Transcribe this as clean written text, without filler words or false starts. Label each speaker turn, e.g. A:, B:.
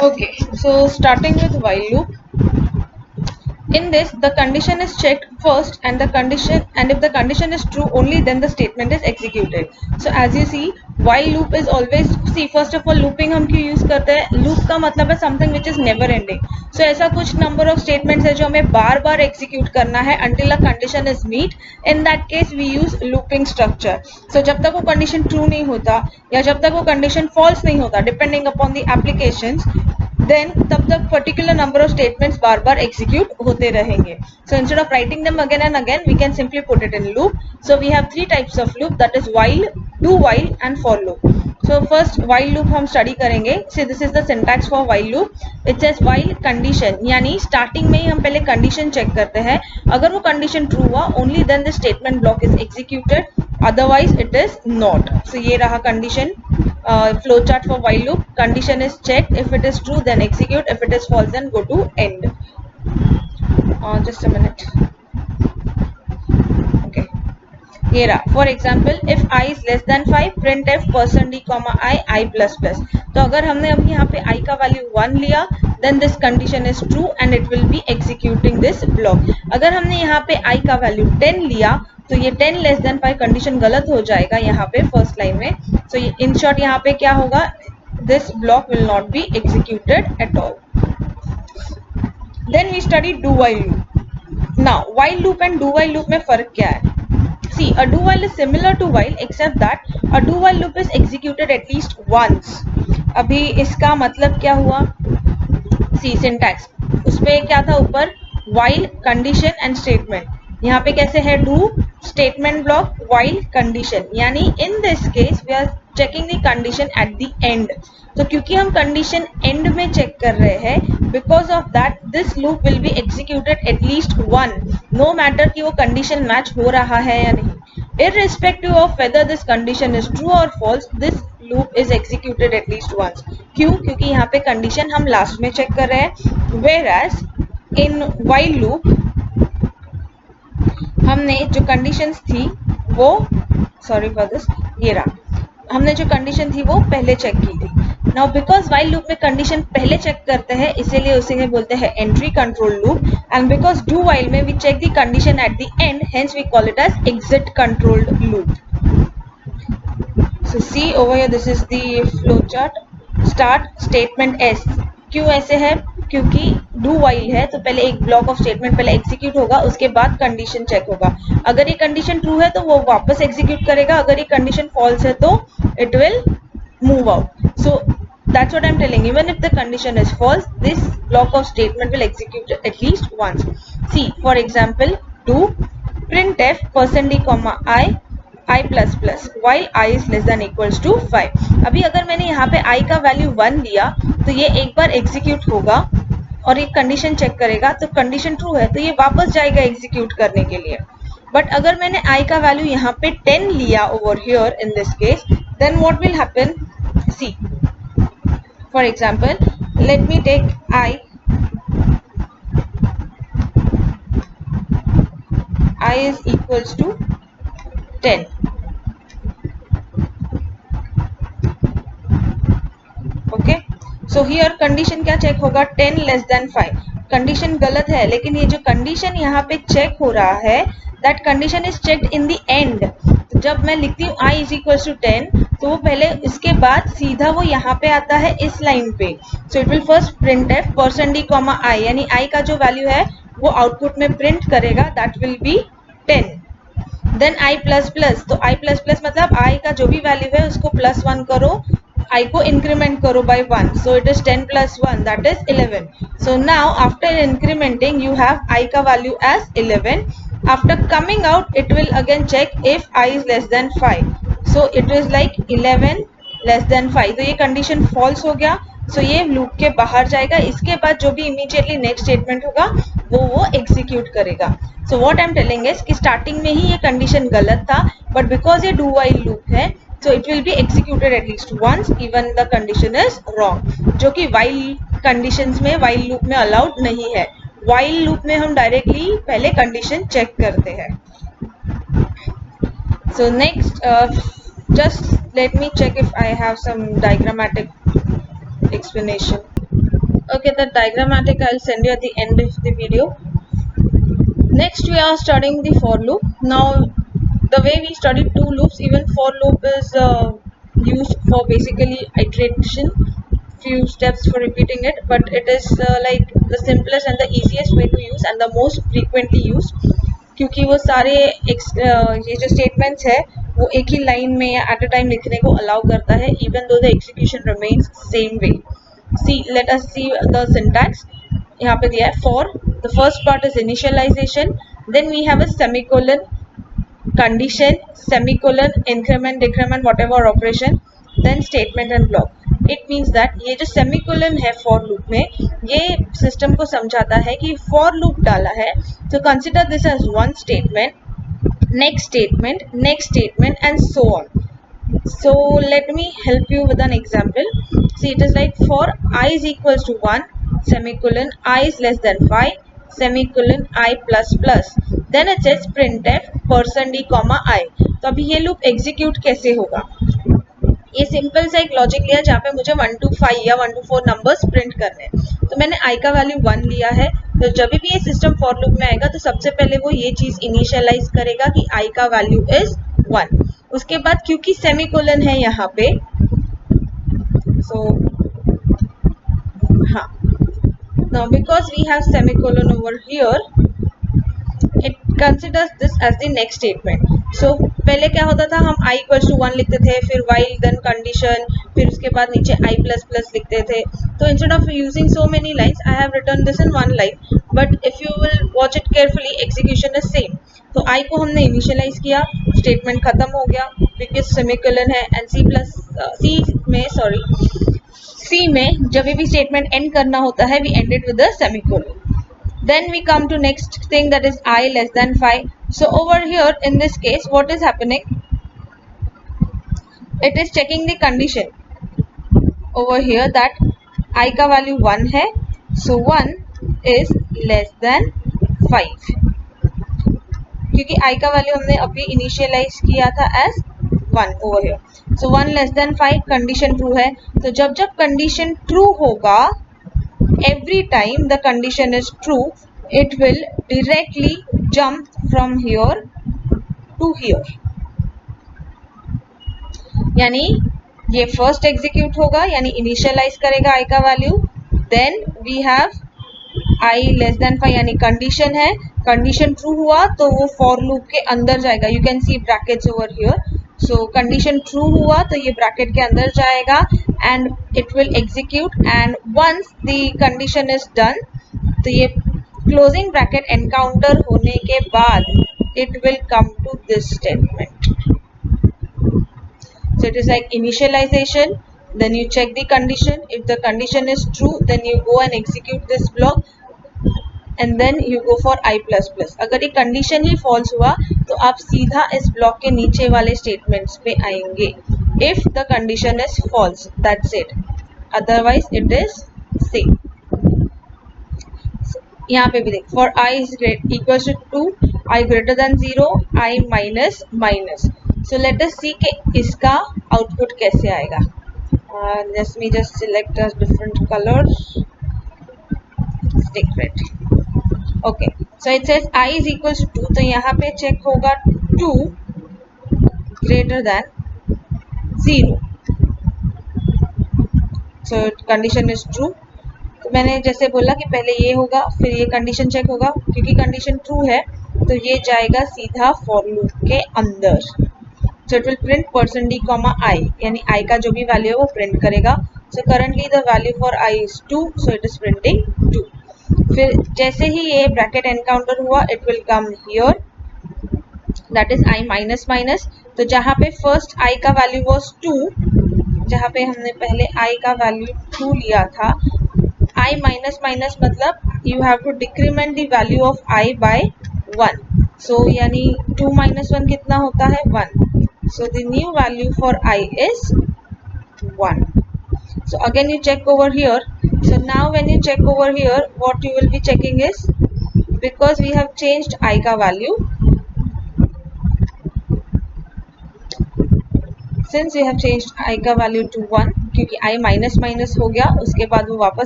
A: Okay, so starting with while loop. In this, the condition is checked first, and if the condition is true, only then the statement is executed. So as you see, while loop is always, see first of all looping हम क्यों use करते हैं? Loop का मतलब है something which is never ending. So ऐसा कुछ number of statements है जो हमें बार बार execute करना है until a condition is meet. In that case we use looping structure. So जब तक वो condition true नहीं होता या जब तक वो condition false नहीं होता, depending upon the applications, then तब तक particular number of statements bar bar execute होते रहेंगे. So instead of writing them again and again, we can simply put it in loop. So we have three types of loop, that is while, do while and for loop. So first while loop हम study करेंगे. See this is the syntax for while loop. It says while condition, यानी starting में ही हम पहले condition check करते हैं. अगर वो condition true हुआ, only then the statement block is executed, otherwise it is not. So ये रहा condition flowchart for while loop. Condition is checked, if it is true then execute, if it is false then go to end. Just a minute. Okay, ये रहा. For example, if I is less than 5, print f %d, I plus plus. तो अगर हमने अभी यहाँ पे I का value 1 लिया, then this condition is true and it will be executing this block. अगर हमने यहाँ पे I का वैल्यू 10 लिया, तो ये 10 लेस देन 5 कंडीशन गलत हो जाएगा यहाँ पे फर्स्ट लाइन में. So in short यहाँ पे क्या होगा? This block will not be executed at all. Then we study do while loop. Now while loop and do while loop में फर्क क्या है? See, a do while is similar to while except that a do while loop is executed at least once. अभी इसका मतलब क्या हुआ? See syntax. उसपे क्या था ऊपर? While, condition and statement. यहाँ पे कैसे है? Do, statement block, while, condition. यानी in this case we are checking the condition at the end. तो क्योंकि हम condition end में check कर रहे हैं, because of that this loop will be executed at least one, no matter कि वो condition match हो रहा है या नहीं. Irrespective of whether this condition is true or false, this loop is executed at least once. क्यों? क्योंकि यहाँ पे condition हम last में check कर रहे हैं, whereas in while loop हमने जो conditions थी वो, sorry for this, ये रहा, हमने जो condition थी वो पहले check की थी. Now because while loop में condition पहले check करते हैं, इसीलिए उसे बोलते हैं entry control loop, and because do while में we check the condition at the end, hence we call it as exit controlled loop. So see over here, this is the flow chart. Start statement S. क्यों ऐसे है? क्योंकि do while है तो पहले एक block of statement पहले execute होगा, उसके बाद condition check होगा. अगर ये condition true है तो वो वापस execute करेगा, अगर ये condition false है तो it will move out. So that's what I'm telling. Even if the condition is false, this block of statement will execute at least once. See, for example, do printf %d, I plus plus while I is less than equals to 5. अभी अगर मैंने यहाँ पे I का value 1 लिया तो ये एक बार एग्जीक्यूट होगा और एक कंडीशन चेक करेगा, तो कंडीशन ट्रू है तो ये वापस जाएगा एग्जीक्यूट करने के लिए. बट अगर मैंने I का वैल्यू यहाँ पे 10 लिया over here in this case, then what will happen? See for example, let me take I is equals to 10. Okay, so here condition क्या चेक होगा? 10 लेस देन 5. कंडीशन गलत है, लेकिन ये जो कंडीशन यहाँ पे चेक हो रहा है, that condition is checked in the end. जब मैं लिखती हूँ i इज इक्वल टू 10, तो वो पहले इसके बाद सीधा वो यहाँ पे आता है इस लाइन पे. So it will first print F %d, I, यानी i का जो वैल्यू है वो आउटपुट में प्रिंट करेगा, that will be 10. Then i plus plus, तो i प्लस प्लस मतलब i का जो भी वैल्यू है उसको +1 करो, I को increment करो by 1, so it is 10 plus 1, that is 11. So now after incrementing you have I का value as 11. After coming out it will again check if I is less than 5. So it is like 11 less than 5. तो ये condition false हो गया, so ये loop के बाहर जाएगा. इसके बाद जो भी immediately next statement होगा वो execute करेगा. So what I'm telling is कि starting में ही ये condition गलत था, but because ये do while loop है, so it will be executed at least once even the condition is wrong, जो कि while conditions में while loop में allowed नहीं है. while loop में हम directly पहले condition check करते हैं. So next, just let me check if I have some diagrammatic explanation. Okay, the diagrammatic I'll send you at the end of the video. Next we are studying the for loop. Now the way we studied two loops, even for loop is used for basically iteration, few steps for repeating it, but it is like the simplest and the easiest way to use and the most frequently used, क्योंकि वो सारे ये जो statements है वो एक ही line में या एट अ टाइम लिखने को अलाउ करता है, even though the execution remains same way. See let us see the syntax. यहाँ पे दिया है for the first part is initialisation, then we have a semicolon, condition, semicolon, increment, decrement, whatever operation, then statement and block. It means that ये जो semicolon है for loop में, ये system को समझाता है कि for loop डाला है, so consider this as one statement, next statement and so on. So let me help you with an example. See, it is like for I is equals to 1, semicolon, I is less than 5, semicolon, I plus plus. Then it says printf %d comma I. तो अभी ये loop execute कैसे होगा? ये simple सा एक logic लिया जहाँ पे मुझे 1 to 5 या 1 to 4 नंबर्स प्रिंट करने हैं. तो मैंने i का वैल्यू 1 लिया है, तो जब भी ये सिस्टम फॉर लूप में आएगा तो सबसे पहले वो ये चीज इनिशियलाइज करेगा कि i का वैल्यू इज 1. उसके बाद क्योंकि सेमीकोलन है यहाँ पे, सो हाँ, now because we have semicolon over here, it considers this as the next statement. So पहले क्या होता था, हम i equals to 1 लिखते थे, फिर while then condition, फिर उसके बाद नीचे i plus plus लिखते थे. तो instead of using so many lines, I have written this in one line. But if you will watch it carefully, execution is same. तो i को हमने initialize किया, statement खत्म हो गया क्योंकि semicolon है, and C में जब भी statement end करना होता है, we end it with a semicolon. Then we come to next thing, that is I less than 5. So over here in this case what is happening, it is checking the condition over here that I का value 1 है, so 1 is less than 5, क्योंकि I का value हमने अभी initialize किया था as 1 over here. So 1 less than 5, condition true है. तो जब जब condition true होगा, every time the condition is true, it will directly jump from here to here. यानी ये first execute होगा, यानी initialize करेगा i का value, then we have i less than 5 यानी condition है, condition true हुआ तो वो for loop के अंदर जाएगा. You can see brackets over here. So condition true हुआ तो ये bracket के अंदर जाएगा and it will execute, and once the condition is done, तो ये closing bracket encounter होने के बाद it will come to this statement. So it is like initialization, then you check the condition. If the condition is true, then you go and execute this block, and then you go for I plus plus. अगर ये condition ही false हुआ तो आप सीधा इस block के नीचे वाले statements पे आएंगे. If the condition is false, that's it. Otherwise it is same. यहाँ पे भी देख, for I is equals to 2, I greater than 0, I minus minus. So let us see कि इसका output कैसे आएगा. Let me just select a different colors. Take red. Okay, so it says I is equals to 2, तो यहाँ पे check होगा 2 greater than 0. So condition is true. तो मैंने जैसे बोला कि पहले ये होगा, फिर ये कंडीशन चेक होगा, क्योंकि कंडीशन ट्रू है तो ये जाएगा सीधा फॉर लूप के अंदर. So it will print %d, i, यानी i का जो भी वैल्यू है वो प्रिंट करेगा. So currently the value for i is 2, so it is printing 2. फिर जैसे ही ये ब्रैकेट एनकाउंटर हुआ, it will come here, that is i minus minus. तो जहाँ पे फर्स्ट i का वैल्यू वाज 2, जहाँ पे हमने पहले i का वैल्यू 2 लिया था, i minus minus मतलब you have to decrement the value of i by 1. So यानी 2 minus 1 कितना होता है? 1. So the new value for i is 1. So again you check over here. So now when you check over here, what you will be checking is, because we have changed i का value, since we have changed i का value to 1, क्योंकि i minus minus हो गया, उसके बाद वो वापस